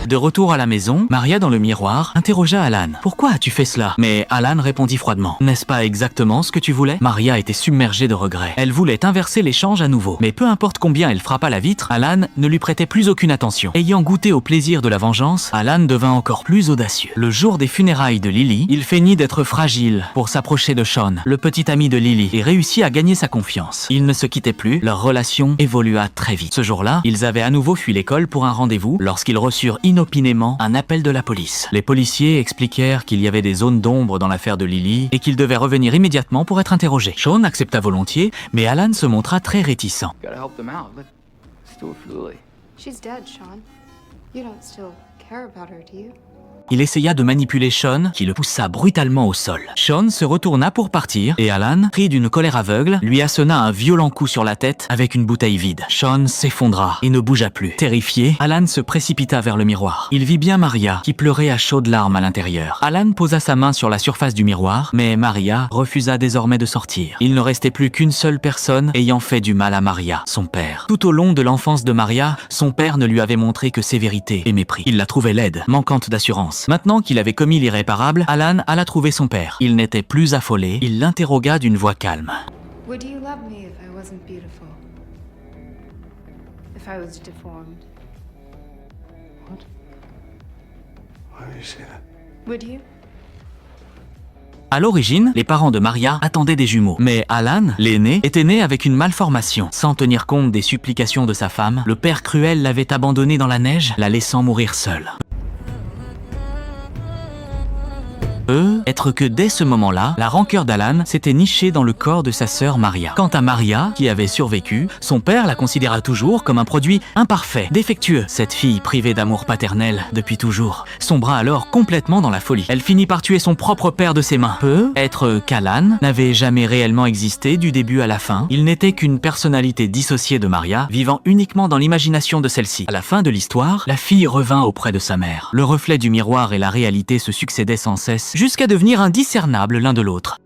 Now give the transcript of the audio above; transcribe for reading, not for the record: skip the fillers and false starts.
De retour à la maison, Maria dans le miroir interrogea Alan. « Pourquoi as-tu fait cela ?» Mais Alan répondit froidement. « N'est-ce pas exactement ce que tu voulais ?» Maria était submergée de regrets. Elle voulait inverser l'échange à nouveau. Mais peu importe combien elle frappa la vitre, Alan ne lui prêtait plus aucune attention. Ayant goûté au plaisir de la vengeance, Alan devint encore plus audacieux. Le jour des funérailles de Lily, il feignit d'être fragile pour s'approcher de Sean, le petit ami de Lily, et réussit à gagner sa confiance. Ils ne se quittaient plus, leur relation évolua très vite. Ce jour-là, ils avaient à nouveau fui l'école pour un rendez-vous lorsqu'ils reçurent inopinément un appel de la police. Les policiers expliquèrent qu'il y avait des zones d'ombre dans l'affaire de Lily et qu'ils devaient revenir immédiatement pour être interrogés. Sean accepta volontiers, mais Alan se montra très réticent. Gotta help them out, but still fluly. She's dead, Sean. You don't still care about her, do you? Il essaya de manipuler Sean, qui le poussa brutalement au sol. Sean se retourna pour partir, et Alan, pris d'une colère aveugle, lui assena un violent coup sur la tête avec une bouteille vide. Sean s'effondra et ne bougea plus. Terrifié, Alan se précipita vers le miroir. Il vit bien Maria, qui pleurait à chaudes larmes à l'intérieur. Alan posa sa main sur la surface du miroir, mais Maria refusa désormais de sortir. Il ne restait plus qu'une seule personne ayant fait du mal à Maria, son père. Tout au long de l'enfance de Maria, son père ne lui avait montré que sévérité et mépris. Il la trouvait laide, manquante d'assurance. Maintenant qu'il avait commis l'irréparable, Alan alla trouver son père. Il n'était plus affolé, il l'interrogea d'une voix calme. Would you love me if I wasn't beautiful? If I was deformed? What? Why would you say that? Would you? À l'origine, les parents de Maria attendaient des jumeaux. Mais Alan, l'aîné, était né avec une malformation. Sans tenir compte des supplications de sa femme, le père cruel l'avait abandonné dans la neige, la laissant mourir seule. Être que dès ce moment-là, la rancœur d'Alan s'était nichée dans le corps de sa sœur Maria. Quant à Maria, qui avait survécu, son père la considéra toujours comme un produit imparfait, défectueux. Cette fille privée d'amour paternel depuis toujours sombra alors complètement dans la folie. Elle finit par tuer son propre père de ses mains. Être qu'Alan n'avait jamais réellement existé du début à la fin. Il n'était qu'une personnalité dissociée de Maria, vivant uniquement dans l'imagination de celle-ci. À la fin de l'histoire, la fille revint auprès de sa mère. Le reflet du miroir et la réalité se succédaient sans cesse, jusqu'à devenir indiscernables l'un de l'autre.